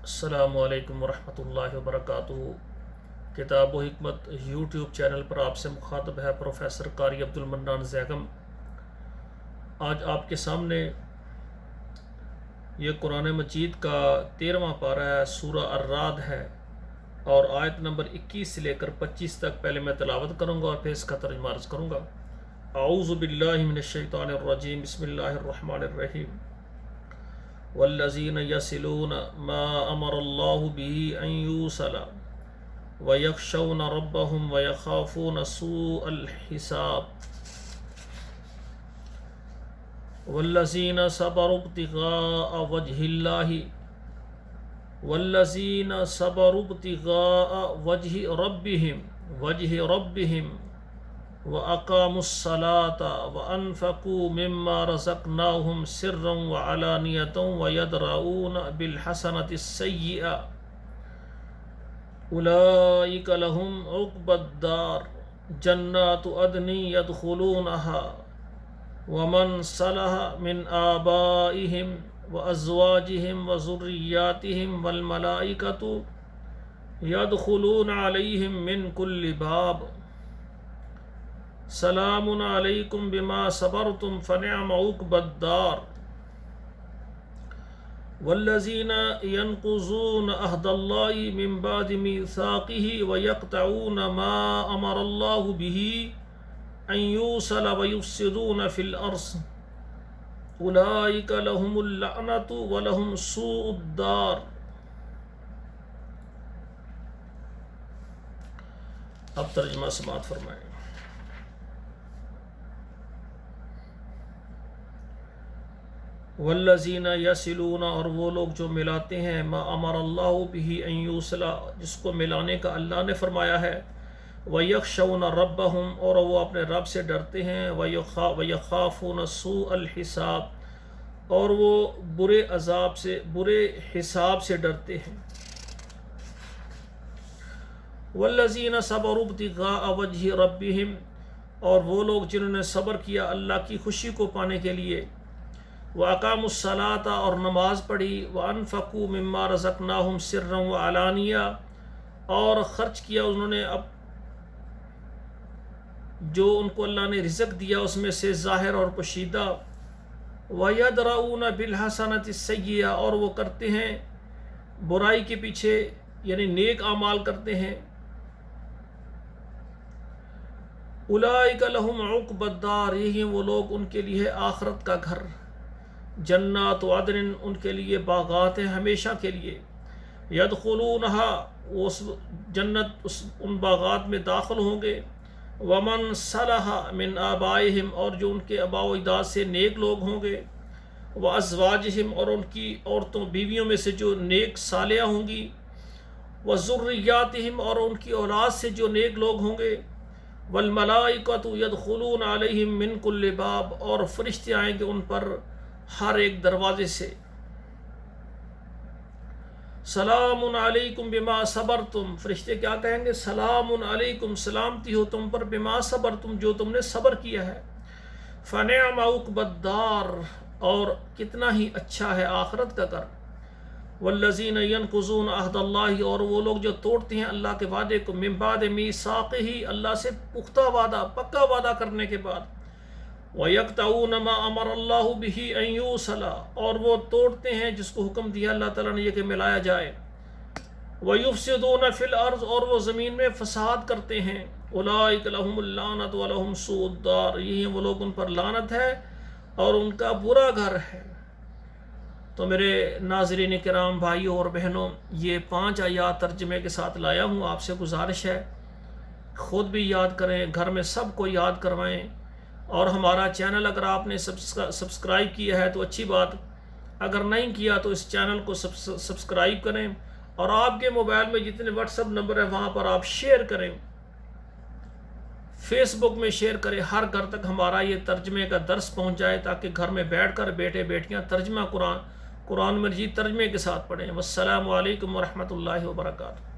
السلام علیکم ورحمۃ اللہ وبرکاتہ۔ کتاب و حکمت یوٹیوب چینل پر آپ سے مخاطب ہے پروفیسر قاری عبدالمنان زیگم۔ آج آپ کے سامنے یہ قرآن مجید کا 13واں پارہ ہے، سورہ الرعد ہے، اور آیت نمبر 21 سے لے کر 25 تک پہلے میں تلاوت کروں گا اور پھر اس کا ترجمہ عرض کروں گا۔ اعوذ باللہ من الشیطان الرجیم، بسم اللہ الرحمن الرحیم۔ والذین یصلون ما امر اللہ به ان یوصل ویخشون ربهم ویخافون سوء الحساب والذین صبروا ابتغاء وجہ اللہ والذین صبروا ابتغاء وجہ ربهم وَأَقَامُوا الصَّلَاةَ وَأَنفَقُوا مِمَّا رَزَقْنَاهُمْ سِرًّا وَعَلَانِيَةً وَيَدْرَؤُونَ بِالْحَسَنَةِ السَّيِّئَةَ أُولَئِكَ لَهُمْ عُقْبَى الدَّارِ جَنَّاتُ عَدْنٍ يَدْخُلُونَهَا وَمَنْ صَلَحَ مِنْ آبَائِهِمْ وَأَزْوَاجِهِمْ وَذُرِّيَّاتِهِمْ وَالْمَلَائِكَةُ يَدْخُلُونَ عَلَيْهِمْ مِنْ كُلِّ بَابٍ سلام علیکم بما صبرتم فنعم عقبی الدار والذین ینقضون عہد اللہ من بعد میثاقہ ویقطعون ما امر اللہ به ان یوصل ویفسدون فی الارض اولئک لهم اللعنۃ ولهم سوء الدار۔ اب ترجمہ سماعت فرمائیں۔ والذین یصلون، اور وہ لوگ جو ملاتے ہیں، ما امر اللہ به ان یوصل، جس کو ملانے کا اللہ نے فرمایا ہے، ویخشون ربهم، اور وہ اپنے رب سے ڈرتے ہیں، ویخافون سوء الحساب، اور وہ برے عذاب سے، برے حساب سے ڈرتے ہیں۔ والذین صبروا ابتغاء وجہ ربهم، اور وہ لوگ جنہوں نے صبر کیا اللہ کی خوشی کو پانے کے لیے، وَأَقَامُوا الصَّلَاةَ، اور نماز پڑھی، وَأَنفَقُوا مِمَّا رَزَقْنَاهُمْ سِرًّا وَعَلَانِيَةً، اور خرچ کیا انہوں نے اب جو ان کو اللہ نے رزق دیا اس میں سے ظاہر اور پوشیدہ، وَيَدْرَؤُونَ بِالْحَسَنَةِ السَّيِّئَةَ، اور وہ کرتے ہیں برائی کے پیچھے، یعنی نیک اعمال کرتے ہیں۔ أُولَئِكَ لَهُمْ عُقْبَى الدَّارِ، یہی وہ لوگ، ان کے لیے آخرت کا گھر، جنات عدن، ان کے لیے باغات ہیں ہمیشہ کے لیے، يدخلونها، وہ اس جنت ان باغات میں داخل ہوں گے، ومن صلح من آبائہم، اور جو ان کے آباء و اجداد سے نیک لوگ ہوں گے، وازواجہم، اور ان کی عورتوں بیویوں میں سے جو نیک صالحہ ہوں گی، وذریاتہم، اور ان کی اولاد سے جو نیک لوگ ہوں گے، والملائکۃ یدخلون علیہم من کل باب، اور فرشتے آئیں گے ان پر ہر ایک دروازے سے۔ سلام علیکم بما صبرتم، فرشتے کیا کہیں گے؟ سلام علیکم، سلامتی ہو تم پر، بما صبرتم، جو تم نے صبر کیا ہے، فنعم عقبی الدار، اور کتنا ہی اچھا ہے آخرت کا گھر۔ والذین ینقضون عہد اللہ، اور وہ لوگ جو توڑتے ہیں اللہ کے وعدے کو، من بعد میثاقہ، اللہ سے پختہ وعدہ، پکا وعدہ کرنے کے بعد، وَيَقْطَعُونَ مَا أَمَرَ اللَّهُ بِهِ أَن يُوصَلَ، اور وہ توڑتے ہیں جس کو حکم دیا اللہ تعالیٰ نے یہ کہ ملایا جائے، وَيُفْسِدُونَ فِي الْأَرْضِ، اور وہ زمین میں فساد کرتے ہیں، أُولَئِكَ لَهُمُ اللَّعْنَةُ وَلَهُمْ سُوءُ الدَّارِ، یہی وہ لوگ، ان پر لعنت ہے اور ان کا برا گھر ہے۔ تو میرے ناظرین کرام، بھائیوں اور بہنوں، یہ 5 آیات ترجمے کے ساتھ لایا ہوں، آپ سے گزارش ہے خود بھی یاد کریں، گھر میں سب کو یاد کروائیں، اور ہمارا چینل اگر آپ نے سبسکرائب کیا ہے تو اچھی بات، اگر نہیں کیا تو اس چینل کو سبسکرائب کریں، اور آپ کے موبائل میں جتنے واٹس ایپ نمبر ہیں وہاں پر آپ شیئر کریں، فیس بک میں شیئر کریں، ہر گھر تک ہمارا یہ ترجمے کا درس پہنچ جائے، تاکہ گھر میں بیٹھ کر بیٹے بیٹیاں ترجمہ قرآن مجید ترجمے کے ساتھ پڑھیں۔ والسلام علیکم ورحمۃ اللہ وبرکاتہ۔